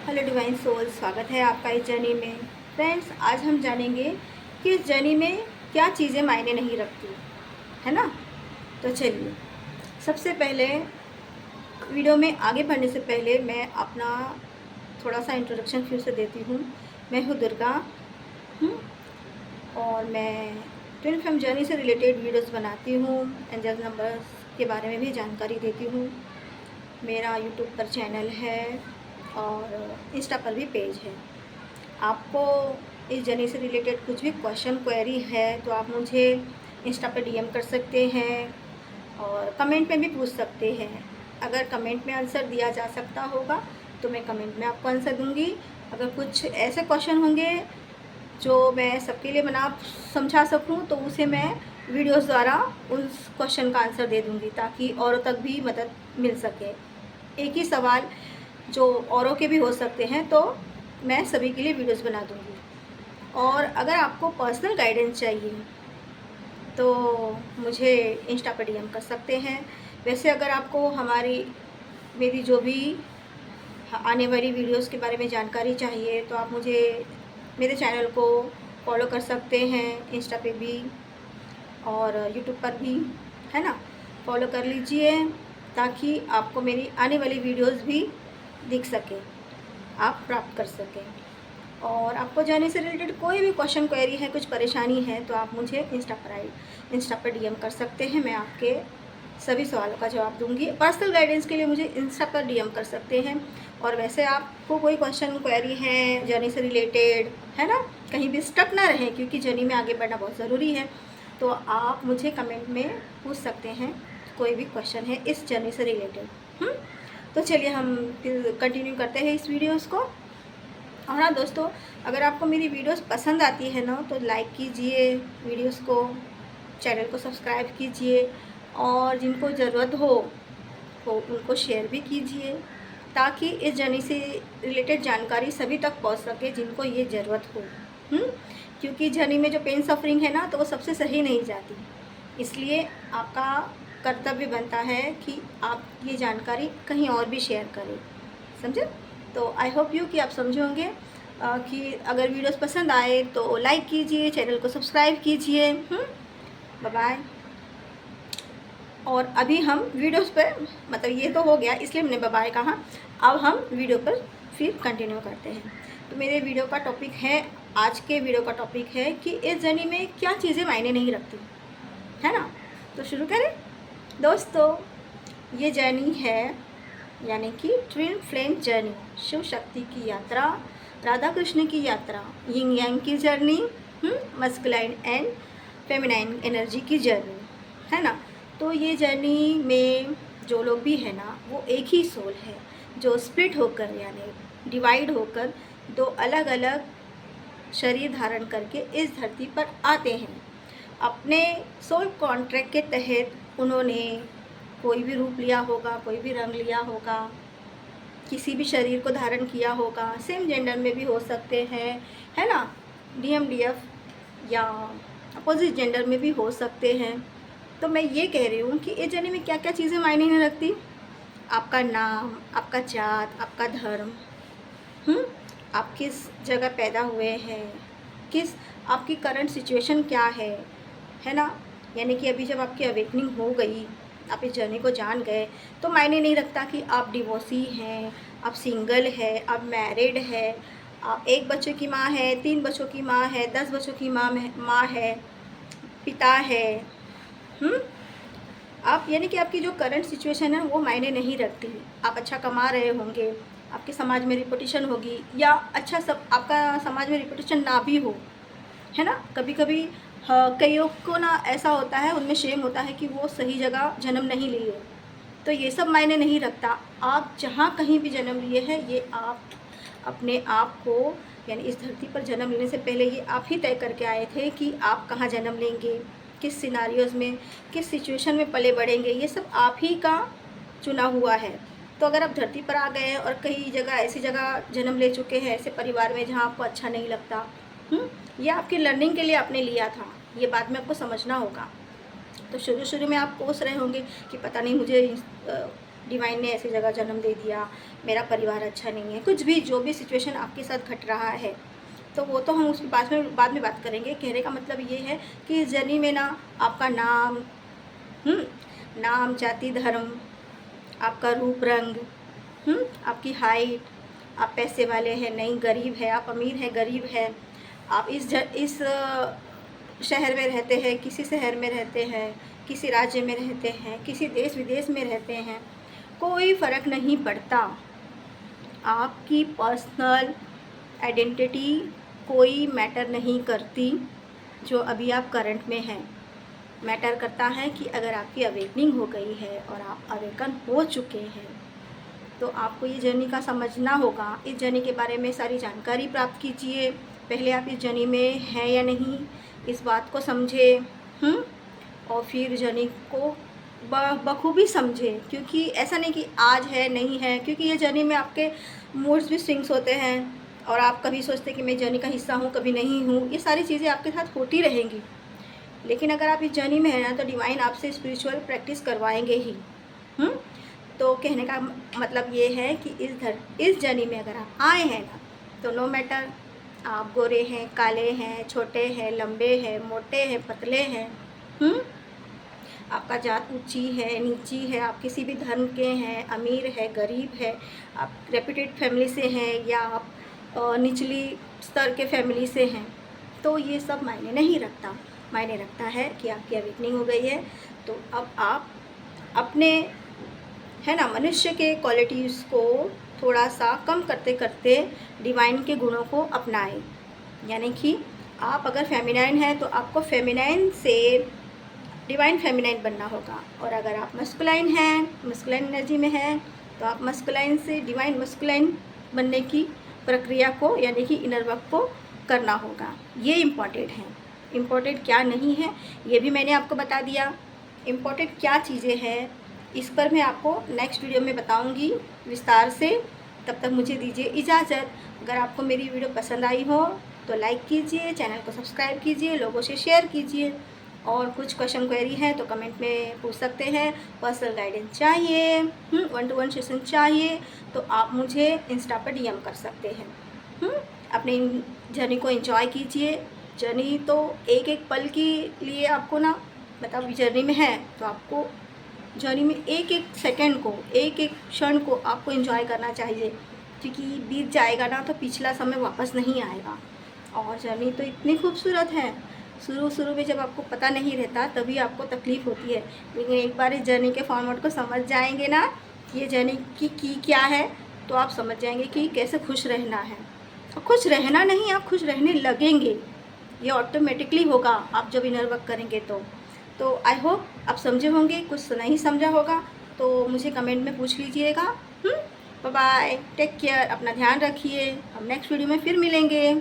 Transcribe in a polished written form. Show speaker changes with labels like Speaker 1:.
Speaker 1: Hello divine soul, स्वागत है आपका इस जर्नी में। फ्रेंड्स, आज हम जानेंगे कि इस जर्नी में क्या चीज़ें मायने नहीं रखती, है ना। तो चलिए, सबसे पहले वीडियो में आगे बढ़ने से पहले मैं अपना थोड़ा सा इंट्रोडक्शन फिर से देती हूँ। मैं हूँ दुर्गा हूँ और मैं ट्विन फ्लेम जर्नी से रिलेटेड वीडियोस बनाती हूँ। एंजल नंबर्स के बारे में भी जानकारी देती हूँ। मेरा यूट्यूब पर चैनल है और इंस्टा पर भी पेज है। आपको इस जर्नी से रिलेटेड कुछ भी क्वेश्चन क्वेरी है तो आप मुझे इंस्टा पर डीएम कर सकते हैं और कमेंट में भी पूछ सकते हैं। अगर कमेंट में आंसर दिया जा सकता होगा तो मैं कमेंट में आपको आंसर दूंगी। अगर कुछ ऐसे क्वेश्चन होंगे जो मैं सबके लिए बना समझा सकूं तो उसे मैं वीडियोस द्वारा उस क्वेश्चन का आंसर दे दूंगी ताकि औरों तक भी मदद मिल सके। एक ही सवाल जो औरों के भी हो सकते हैं तो मैं सभी के लिए वीडियोस बना दूंगी। और अगर आपको पर्सनल गाइडेंस चाहिए तो मुझे इंस्टा पर डीएम कर सकते हैं। वैसे अगर आपको मेरी जो भी आने वाली वीडियोस के बारे में जानकारी चाहिए तो आप मुझे मेरे चैनल को फॉलो कर सकते हैं, इंस्टा पे भी और यूट्यूब पर भी, है ना। फॉलो कर लीजिए ताकि आपको मेरी आने वाली वीडियोस भी दिख सके, आप प्राप्त कर सकें। और आपको जाने से रिलेटेड कोई भी क्वेश्चन क्वेरी है, कुछ परेशानी है तो आप मुझे इंस्टा पर डीएम कर सकते हैं। मैं आपके सभी सवालों का जवाब दूंगी। पर्सनल गाइडेंस के लिए मुझे इंस्टा पर डीएम कर सकते हैं। और वैसे आपको कोई क्वेश्चन क्वेरी है जर्नी से रिलेटेड, है ना, कहीं भी स्टक ना रहे क्योंकि जर्नी में आगे बढ़ना बहुत ज़रूरी है, तो आप मुझे कमेंट में पूछ सकते हैं कोई भी क्वेश्चन है इस जर्नी से रिलेटेड। तो चलिए हम फिर कंटिन्यू करते हैं इस वीडियोस को। और हाँ दोस्तों, अगर आपको मेरी वीडियोस पसंद आती है ना तो लाइक कीजिए वीडियोस को, चैनल को सब्सक्राइब कीजिए और जिनको ज़रूरत हो तो उनको शेयर भी कीजिए ताकि इस जर्नी से रिलेटेड जानकारी सभी तक पहुंच सके जिनको ये ज़रूरत हो। क्योंकि जर्नी में जो पेन सफरिंग है ना तो वो सबसे सही नहीं जाती, इसलिए आपका कर्तव्य बनता है कि आप ये जानकारी कहीं और भी शेयर करें, समझे। तो आई होप यू कि आप समझे होंगे कि अगर वीडियोस पसंद आए तो लाइक कीजिए, चैनल को सब्सक्राइब कीजिए। Bye bye. और अभी हम वीडियोस पर, मतलब ये तो हो गया इसलिए मैंने बाय बाय कहा, अब हम वीडियो पर फिर कंटिन्यू करते हैं। तो मेरे वीडियो का टॉपिक है, आज के वीडियो का टॉपिक है कि इस जर्नी में क्या चीज़ें मायने नहीं रखती, है ना। तो शुरू करें दोस्तों। ये जर्नी है यानी कि twin flame journey, Shiv Shakti की यात्रा, राधा कृष्ण की यात्रा, यिंग यांग की journey, masculine and feminine energy की जर्नी, है ना। तो ये जर्नी में जो लोग भी है ना वो एक ही सोल है जो स्प्लिट होकर यानी डिवाइड होकर दो अलग अलग शरीर धारण करके इस धरती पर आते हैं। अपने सोल कॉन्ट्रैक्ट के तहत उन्होंने कोई भी रूप लिया होगा, कोई भी रंग लिया होगा, किसी भी शरीर को धारण किया होगा, सेम जेंडर में भी हो सकते हैं, है ना, डीएमडीएफ या अपोजिट जेंडर में भी हो सकते हैं। तो मैं ये कह रही हूँ कि इस जर्नी में क्या क्या चीज़ें मायने नहीं रखती। आपका नाम, आपका जात, आपका धर्म, आप किस जगह पैदा हुए हैं, किस आपकी करंट सिचुएशन क्या है ना। यानी कि अभी जब आपकी अवेकनिंग हो गई, आप इस जर्नी को जान गए तो मायने नहीं रखता कि आप डिवोर्सी हैं, आप सिंगल है, आप मैरिड है, आप एक बच्चे की माँ है, 3 बच्चों की माँ है, 10 बच्चों की माँ है, पिता है। आप यानी कि आपकी जो करंट सिचुएशन है वो मायने नहीं रखती। आप अच्छा कमा रहे होंगे, आपके समाज में रिपुटेशन होगी, या अच्छा सब आपका समाज में रिपुटेशन ना भी हो, है ना। कभी कभी कईयों को ना ऐसा होता है, उनमें शेम होता है कि वो सही जगह जन्म नहीं लिए, तो ये सब मायने नहीं रखता। आप जहाँ कहीं भी जन्म लिए हैं, ये आप अपने आप को यानी इस धरती पर जन्म लेने से पहले ये आप ही तय करके आए थे कि आप कहाँ जन्म लेंगे, किस सिनारियोज़ में, किस सिचुएशन में पले बढ़ेंगे, ये सब आप ही का चुना हुआ है। तो अगर आप धरती पर आ गए और कई जगह ऐसी जगह जन्म ले चुके हैं, ऐसे परिवार में जहाँ आपको अच्छा नहीं लगता, ये आपकी लर्निंग के लिए आपने लिया था, ये बात में आपको समझना होगा। तो शुरू में आप कोस रहे होंगे कि पता नहीं मुझे डिवाइन ने ऐसी जगह जन्म दे दिया, मेरा परिवार अच्छा नहीं है, कुछ भी जो भी सिचुएशन आपके साथ घट रहा है, तो वो तो हम उसकी बाद में बात करेंगे। कहने का मतलब ये है कि इस जर्नी में ना आपका नाम, नाम, जाति, धर्म, आपका रूप रंग, आपकी हाइट, आप पैसे वाले हैं नहीं गरीब है, आप अमीर है गरीब है, आप इस शहर में रहते हैं, किसी शहर में रहते हैं, किसी राज्य में रहते हैं, किसी देश विदेश में रहते हैं, कोई फ़र्क नहीं पड़ता। आपकी पर्सनल आइडेंटिटी कोई मैटर नहीं करती जो अभी आप करंट में हैं। मैटर करता है कि अगर आपकी अवेकनिंग हो गई है और आप अवेकन हो चुके हैं तो आपको ये जर्नी का समझना होगा। इस जर्नी के बारे में सारी जानकारी प्राप्त कीजिए। पहले आप इस जर्नी में हैं या नहीं, इस बात को समझे, और फिर जर्नी को बखूबी समझे। क्योंकि ऐसा नहीं कि आज है नहीं है, क्योंकि ये जर्नी में आपके मूड्स भी स्विंग्स होते हैं और आप कभी सोचते कि मैं जर्नी का हिस्सा हूँ, कभी नहीं हूँ। ये सारी चीज़ें आपके साथ होती रहेंगी। लेकिन अगर आप इस जर्नी में हैं ना तो डिवाइन आपसे स्पिरिचुअल प्रैक्टिस करवाएंगे ही। तो कहने का मतलब ये है कि इस जर्नी में अगर आप आए हैं ना तो नो मैटर आप गोरे हैं, काले हैं, छोटे हैं, लंबे हैं, मोटे हैं, पतले हैं, आपका जात ऊंची है नीची है, आप किसी भी धर्म के हैं, अमीर है गरीब है, आप रेप्यूटेड फैमिली से हैं या आप निचली स्तर के फैमिली से हैं, तो ये सब मायने नहीं रखता। मायने रखता है कि आपकी अवेकनिंग हो गई है तो अब आप अपने है ना मनुष्य के क्वालिटीज़ को थोड़ा सा कम करते करते डिवाइन के गुणों को अपनाएं। यानी कि आप अगर फेमिनाइन हैं तो आपको फेमिनाइन से डिवाइन फेमिनाइन बनना होगा, और अगर आप मस्कुलाइन हैं, मस्कुलाइन एनर्जी में हैं, तो आप मस्कुलाइन से डिवाइन मस्कुलाइन बनने की प्रक्रिया को यानी कि इनर वर्क को करना होगा। ये इम्पॉर्टेंट है। इम्पॉर्टेंट क्या नहीं है ये भी मैंने आपको बता दिया। इम्पॉर्टेंट क्या चीज़ें हैं इस पर मैं आपको नेक्स्ट वीडियो में बताऊंगी विस्तार से। तब तक मुझे दीजिए इजाज़त। अगर आपको मेरी वीडियो पसंद आई हो तो लाइक कीजिए, चैनल को सब्सक्राइब कीजिए, लोगों से शेयर कीजिए, और कुछ क्वेश्चन क्वेरी है तो कमेंट में पूछ सकते हैं। पर्सनल गाइडेंस चाहिए, 1-to-1 सेशन चाहिए तो आप मुझे इंस्टा पर DM कर सकते हैं। अपनी जर्नी को एंजॉय कीजिए। जर्नी तो एक एक पल के लिए आपको ना मतलब जर्नी में है तो आपको जर्नी में एक एक सेकंड को, एक एक क्षण को आपको एंजॉय करना चाहिए, क्योंकि बीत जाएगा ना तो पिछला समय वापस नहीं आएगा। और जर्नी तो इतनी खूबसूरत है, शुरू में जब आपको पता नहीं रहता तभी आपको तकलीफ़ होती है, लेकिन एक बार इस जर्नी के फॉर्मेट को समझ जाएंगे ना ये जर्नी की क्या है तो आप समझ जाएंगे कि कैसे खुश रहना है। और खुश रहना नहीं, आप खुश रहने लगेंगे। ये ऑटोमेटिकली होगा आप जब इनर वर्क करेंगे तो आई होप आप समझे होंगे। कुछ नहीं समझा होगा तो मुझे कमेंट में पूछ लीजिएगा। बाय बाय, टेक केयर, अपना ध्यान रखिए। हम नेक्स्ट वीडियो में फिर मिलेंगे।